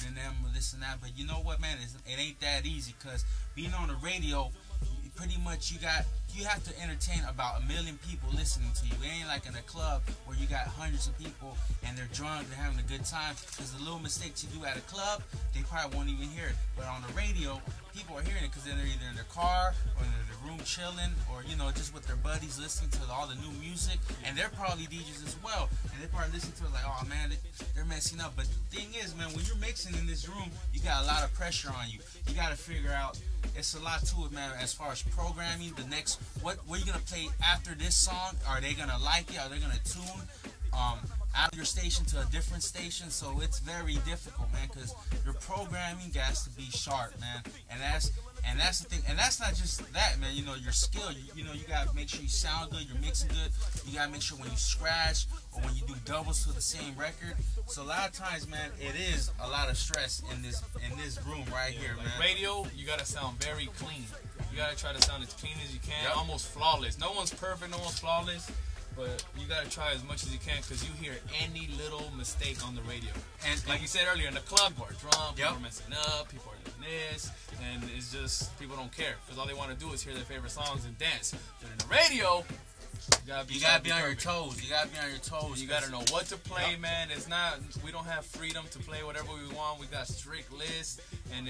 and them or this and that. But you know what, man? It ain't that easy, because being on the radio, pretty much you have to entertain about 1 million people listening to you. It ain't like in a club where you got hundreds of people and they're drunk, they're having a good time. Because the little mistakes you do at a club, they probably won't even hear it. But on the radio, people are hearing it because they're either in their car or in their room chilling, or just with their buddies listening to all the new music. And they're probably DJs as well, and they probably listen to it like, oh man, they're messing up. But the thing is, man, when you're mixing in this room, you got a lot of pressure on you. You got to figure out, it's a lot to it, man, as far as programming. The next, what are you gonna play after this song? Are they gonna like it? Are they gonna tune out of your station to a different station? So it's very difficult, man, because your programming has to be sharp, man. And that's the thing. And that's not just that, man. Your skill. You gotta make sure you sound good. You're mixing good. You gotta make sure when you scratch or when you do doubles to the same record. So a lot of times, man, it is a lot of stress in this room right here, man. Radio, you gotta sound very clean. You gotta try to sound as clean as you can, almost flawless. No one's perfect, no one's flawless, but you gotta try as much as you can, because you hear any little mistake on the radio. And like you said earlier, in the club, people are drunk, people are messing up, people are doing this, and it's just, people don't care, because all they want to do is hear their favorite songs and dance. But in the radio, you gotta be on your toes. You gotta be on your toes. You gotta know what to play, man. It's not, we don't have freedom to play whatever we want. We got strict lists, and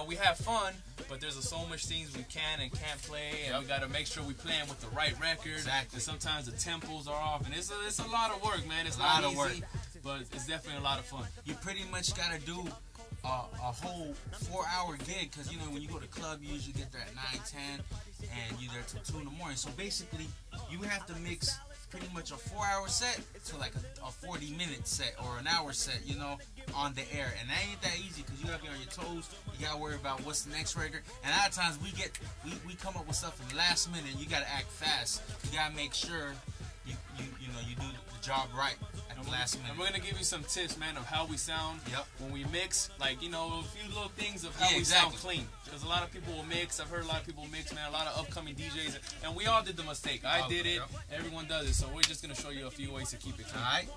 we have fun, but there's so much things we can and can't play, and we gotta make sure we playing with the right record. Exactly. And sometimes the tempos are off, and it's a lot of work, man. It's not easy, but it's definitely a lot of fun. You pretty much gotta do a whole 4-hour gig, because when you go to club, you usually get there at 9, 10, and you're there till 2 in the morning. So basically, you have to mix pretty much a 4-hour set to like a 40-minute set or an hour set, on the air. And that ain't that easy, because you gotta be on your toes. You gotta worry about what's the next record. And a lot of times we come up with stuff in the last minute, and you gotta act fast. You gotta make sure you do the job right at the last minute. And we're gonna give you some tips, man, of how we sound when we mix. Like, a few little things of how we sound clean. Because a lot of people will mix. I've heard a lot of people mix, man. A lot of upcoming DJs, and we all did the mistake. I did it. Everyone does it. So we're just gonna show you a few ways to keep it clean. All right.